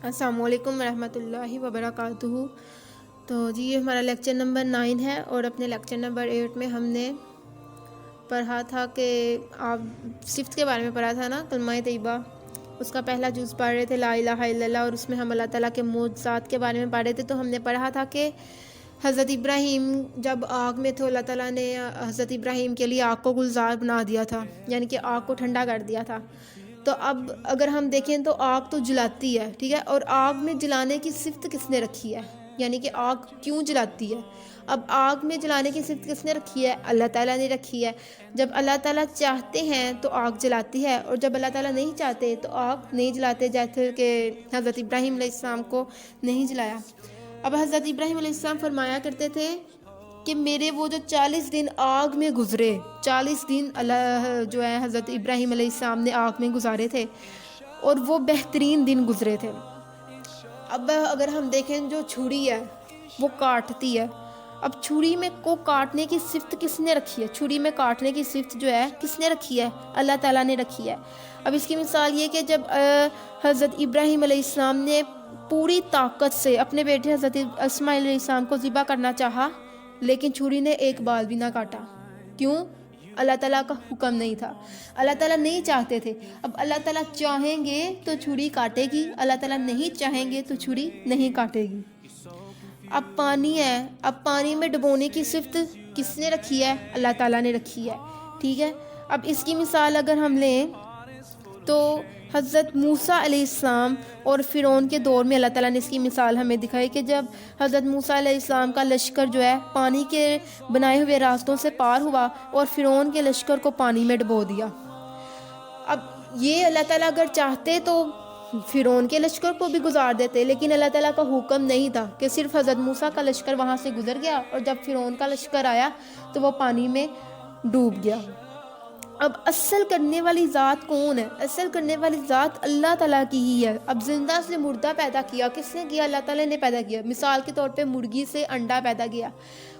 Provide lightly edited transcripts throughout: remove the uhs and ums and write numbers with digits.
السلام علیکم ورحمۃ اللہ وبرکاتہ۔ تو جی یہ ہمارا لیکچر نمبر 9 ہے، اور اپنے لیکچر نمبر 8 میں ہم نے پڑھا تھا کہ آپ صفت کے بارے میں پڑھا تھا نا، کلمہ طیبہ، اس کا پہلا جز پڑھ رہے تھے لا الہ الا اللہ، اور اس میں ہم اللہ تعالیٰ کے معجزات کے بارے میں پڑھ رہے تھے۔ تو ہم نے پڑھا تھا کہ حضرت ابراہیم جب آگ میں تھے، اللہ تعالیٰ نے حضرت ابراہیم کے لیے آگ کو گلزار بنا دیا تھا، یعنی کہ آگ کو ٹھنڈا کر دیا تھا۔ تو اب اگر ہم دیکھیں تو آگ تو جلاتی ہے، ٹھیک ہے، اور آگ میں جلانے کی صفت کس نے رکھی ہے، یعنی کہ آگ کیوں جلاتی ہے؟ اب آگ میں جلانے کی صفت کس نے رکھی ہے؟ اللہ تعالیٰ نے رکھی ہے۔ جب اللہ تعالیٰ چاہتے ہیں تو آگ جلاتی ہے، اور جب اللہ تعالیٰ نہیں چاہتے تو آگ نہیں جلاتے، جیسے کہ حضرت ابراہیم علیہ السلام کو نہیں جلایا۔ اب حضرت ابراہیم علیہ السلام فرمایا کرتے تھے کہ میرے وہ جو 40 دن آگ میں گزرے، 40 دن اللہ جو ہے حضرت ابراہیم علیہ السلام نے آگ میں گزارے تھے، اور وہ بہترین دن گزرے تھے۔ اب اگر ہم دیکھیں جو چھری ہے وہ کاٹتی ہے، اب چھری میں کو کاٹنے کی صفت کس نے رکھی ہے؟ چھری میں کاٹنے کی صفت جو ہے کس نے رکھی ہے؟ اللہ تعالیٰ نے رکھی ہے۔ اب اس کی مثال یہ کہ جب حضرت ابراہیم علیہ السلام نے پوری طاقت سے اپنے بیٹے حضرت اسماعیل علیہ السلام کو ذبح کرنا چاہا، لیکن چھری نے ایک بال بھی نہ کاٹا۔ کیوں؟ اللہ تعالیٰ کا حکم نہیں تھا، اللہ تعالیٰ نہیں چاہتے تھے۔ اب اللہ تعالیٰ چاہیں گے تو چھری کاٹے گی، اللہ تعالیٰ نہیں چاہیں گے تو چھری نہیں کاٹے گی۔ اب پانی ہے، اب پانی میں ڈبونے کی صفت کس نے رکھی ہے؟ اللہ تعالیٰ نے رکھی ہے، ٹھیک ہے۔ اب اس کی مثال اگر ہم لیں تو حضرت موسیٰ علیہ السلام اور فرعون کے دور میں اللہ تعالیٰ نے اس کی مثال ہمیں دکھائی کہ جب حضرت موسیٰ علیہ السلام کا لشکر جو ہے پانی کے بنائے ہوئے راستوں سے پار ہوا، اور فرعون کے لشکر کو پانی میں ڈبو دیا۔ اب یہ اللہ تعالیٰ اگر چاہتے تو فرعون کے لشکر کو بھی گزار دیتے، لیکن اللہ تعالیٰ کا حکم نہیں تھا کہ صرف حضرت موسیٰ کا لشکر وہاں سے گزر گیا، اور جب فرعون کا لشکر آیا تو وہ پانی میں ڈوب گیا۔ اب اصل کرنے والی ذات کون ہے؟ اصل کرنے والی ذات اللہ تعالیٰ کی ہی ہے۔ اب زندہ سے مردہ پیدا کیا کس نے کیا؟ اللہ تعالیٰ نے پیدا کیا۔ مثال کے طور پہ مرغی سے انڈا پیدا کیا،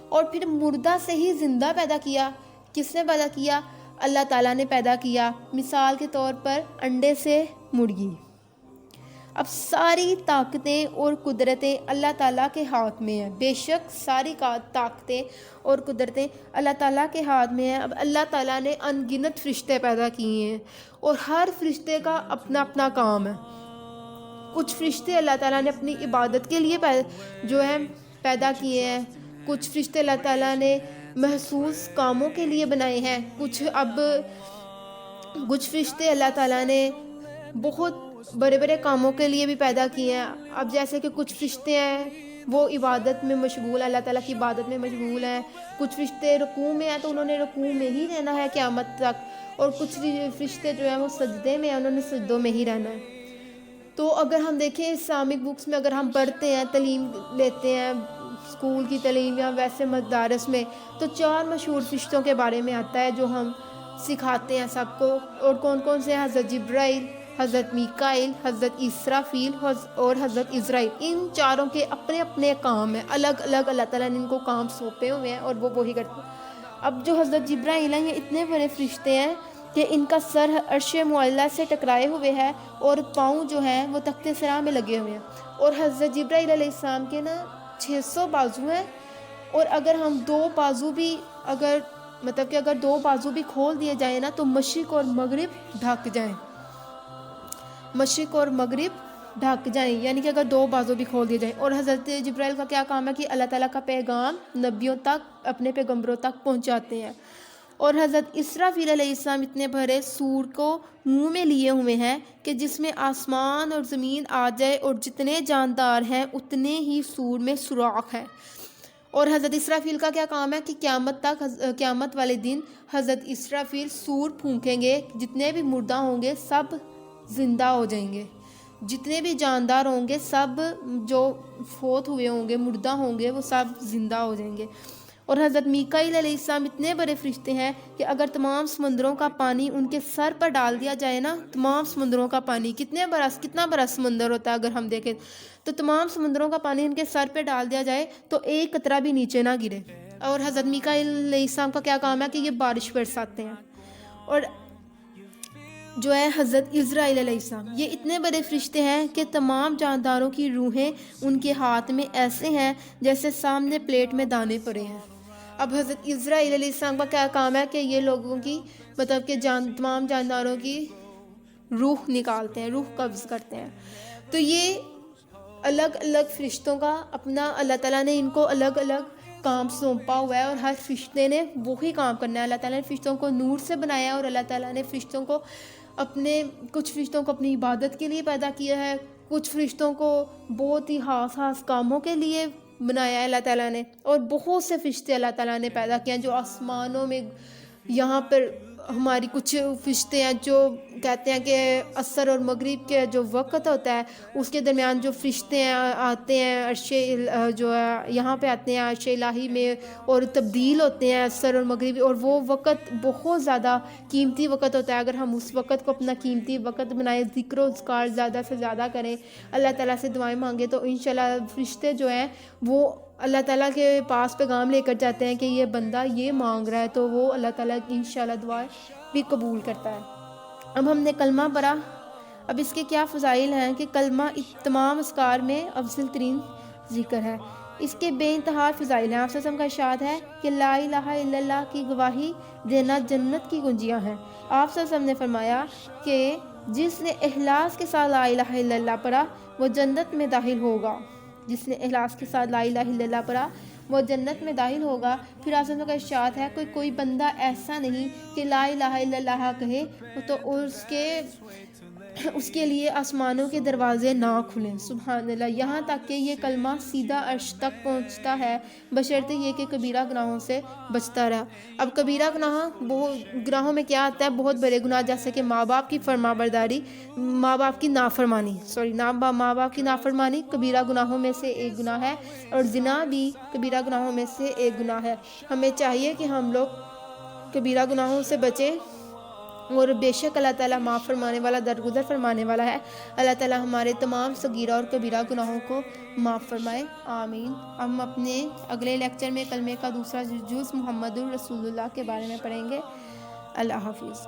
اور پھر مردہ سے ہی زندہ پیدا کیا، کس نے پیدا کیا؟ اللہ تعالیٰ نے پیدا کیا۔ مثال کے طور پر انڈے سے مرغی۔ اب ساری طاقتیں اور قدرتیں اللہ تعالیٰ کے ہاتھ میں ہیں، بے شک ساری طاقتیں اور قدرتیں اللہ تعالیٰ کے ہاتھ میں ہیں۔ اب اللہ تعالیٰ نے ان گنت فرشتے پیدا کیے ہیں، اور ہر فرشتے کا اپنا اپنا کام ہے۔ کچھ فرشتے اللہ تعالیٰ نے اپنی عبادت کے لیے جو ہے پیدا کیے ہیں، کچھ فرشتے اللہ تعالیٰ نے محسوس کاموں کے لیے بنائے ہیں، کچھ فرشتے اللہ تعالیٰ نے بہت بڑے بڑے کاموں کے لیے بھی پیدا کیے ہیں۔ اب جیسے کہ کچھ فرشتے ہیں وہ عبادت میں مشغول، اللہ تعالیٰ کی عبادت میں مشغول ہیں، کچھ فرشتے رکوع میں ہیں تو انہوں نے رکوع میں ہی رہنا ہے قیامت تک، اور کچھ فرشتے جو ہیں وہ سجدے میں ہیں، انہوں نے سجدوں میں ہی رہنا ہے۔ تو اگر ہم دیکھیں اسلامک بکس میں اگر ہم پڑھتے ہیں، تعلیم لیتے ہیں اسکول کی تعلیم یا ویسے مدارس میں، تو 4 مشہور فرشتوں کے بارے میں آتا ہے جو ہم سکھاتے ہیں سب کو، اور کون کون سے ہیں؟ حضرت جبرائیل، حضرت میکائیل، حضرت اسرافیل اور حضرت عزرائیل۔ ان چاروں کے اپنے اپنے کام ہیں، الگ الگ اللہ تعالیٰ نے ان کو کام سونپے ہوئے ہیں، اور وہ وہی کرتے ہیں۔ اب جو حضرت جبرائیل ہیں یہ اتنے بڑے فرشتے ہیں کہ ان کا سر عرش معلیٰ سے ٹکرائے ہوئے ہے، اور پاؤں جو ہیں وہ تخت سرا میں لگے ہوئے ہیں، اور حضرت جبرائیل علیہ السلام کے 600 بازو ہیں، اور اگر ہم 2 بازو بھی اگر 2 بازو بھی کھول دیے جائیں نا تو مشرق اور مغرب ڈھک جائیں، مشرق اور مغرب ڈھک جائیں، یعنی کہ اگر 2 بازو بھی کھول دیے جائیں۔ اور حضرت جبرائیل کا کیا کام ہے کہ اللہ تعالیٰ کا پیغام نبیوں تک، اپنے پیغمبروں تک پہنچاتے ہیں۔ اور حضرت اسرافیل علیہ السلام اتنے بڑے سور کو منہ میں لیے ہوئے ہیں کہ جس میں آسمان اور زمین آ جائے، اور جتنے جاندار ہیں اتنے ہی سور میں سوراخ ہے۔ اور حضرت اسرافیل کا کیا کام ہے کہ قیامت والے دن حضرت اسرافیل سور پھونکیں گے، جتنے بھی مردہ ہوں گے سب زندہ ہو جائیں گے، جتنے بھی جاندار ہوں گے سب جو فوت ہوئے ہوں گے، مردہ ہوں گے، وہ سب زندہ ہو جائیں گے۔ اور حضرت میکائیل علیہ السلام اتنے بڑے فرشتے ہیں کہ اگر تمام سمندروں کا پانی ان کے سر پر ڈال دیا جائے نا، تمام سمندروں کا پانی کتنا بڑا سمندر ہوتا ہے اگر ہم دیکھیں تو تمام سمندروں کا پانی ان کے سر پہ ڈال دیا جائے تو ایک قطرہ بھی نیچے نہ گرے۔ اور حضرت میکائیل علیہ السلام کا کیا کام ہے کہ یہ بارش برساتے ہیں۔ اور جو ہے حضرت عزرائیل علیہ السلام، یہ اتنے بڑے فرشتے ہیں کہ تمام جانداروں کی روحیں ان کے ہاتھ میں ایسے ہیں جیسے سامنے پلیٹ میں دانے پڑے ہیں۔ اب حضرت عزرائیل علیہ السلام کا کیا کام ہے کہ یہ لوگوں کی مطلب کہ تمام جانداروں کی روح نکالتے ہیں، روح قبض کرتے ہیں۔ تو یہ الگ الگ فرشتوں کا اپنا اللہ تعالیٰ نے ان کو الگ الگ کام سونپا ہوا ہے، اور ہر فرشتے نے وہی کام کرنا ہے۔ اللہ تعالیٰ نے فرشتوں کو نور سے بنایا ہے، اور اللہ تعالیٰ نے فرشتوں کو کچھ فرشتوں کو اپنی عبادت کے لیے پیدا کیا ہے، کچھ فرشتوں کو بہت ہی خاص کاموں کے لیے بنایا ہے اللہ تعالیٰ نے، اور بہت سے فرشتے اللہ تعالیٰ نے پیدا کیے ہیں جو آسمانوں میں۔ یہاں پر ہماری کچھ فرشتے ہیں جو کہتے ہیں کہ عصر اور مغرب کے جو وقت ہوتا ہے اس کے درمیان جو فرشتے ہیں آتے ہیں عرش جو ہے یہاں پہ آتے ہیں عرش الہی میں، اور تبدیل ہوتے ہیں عصر اور مغرب، اور وہ وقت بہت زیادہ قیمتی وقت ہوتا ہے۔ اگر ہم اس وقت کو اپنا قیمتی وقت بنائیں، ذکر و اذکار زیادہ سے زیادہ کریں، اللہ تعالیٰ سے دعائیں مانگیں، تو انشاءاللہ فرشتے جو ہیں وہ اللہ تعالیٰ کے پاس پیغام لے کر جاتے ہیں کہ یہ بندہ یہ مانگ رہا ہے، تو وہ اللہ تعالیٰ کی انشاءاللہ دعائیں بھی قبول کرتا ہے۔ اب ہم نے کلمہ پڑھا، اب اس کے کیا فضائل ہیں کہ کلمہ تمام اذکار میں افضل ترین ذکر ہے، اس کے بے انتہا فضائل ہیں۔ آپ صلی اللہ علیہ وسلم کا ارشاد ہے کہ لا الہ الا اللہ کی گواہی دینا جنت کی کنجیاں ہیں۔ آپ صلی اللہ علیہ وسلم نے فرمایا کہ جس نے اخلاص کے ساتھ لا الہ الا اللہ پڑھا وہ جنت میں داخل ہوگا، جس نے اخلاص کے ساتھ لا الہ الا اللہ پڑھا وہ جنت میں داخل ہوگا۔ پھر آپ صلی اللہ علیہ وسلم کا ارشاد ہے کوئی بندہ ایسا نہیں کہ لا الہ الا اللہ کہے تو اس کے لیے آسمانوں کے دروازے نہ کھلیں، سبحان اللہ، یہاں تک کہ یہ کلمہ سیدھا عرش تک پہنچتا ہے، بشرطے یہ کہ کبیرہ گناہوں سے بچتا رہا۔ اب کبیرہ گناہوں میں کیا آتا ہے؟ بہت بڑے گناہ، جیسے کہ ماں باپ کی فرما برداری، ماں باپ کی نافرمانی کبیرہ گناہوں میں سے ایک گناہ ہے، اور زنا بھی کبیرہ گناہوں میں سے ایک گناہ ہے۔ ہمیں چاہیے کہ ہم لوگ کبیرہ گناہوں سے بچیں، اور بے شک اللہ تعالیٰ معاف فرمانے والا، درگزر فرمانے والا ہے۔ اللہ تعالیٰ ہمارے تمام صغیرہ اور کبیرہ گناہوں کو معاف فرمائے، آمین۔ ہم اپنے اگلے لیکچر میں کلمے کا دوسرا جز محمد الرسول اللہ کے بارے میں پڑھیں گے۔ اللہ حافظ۔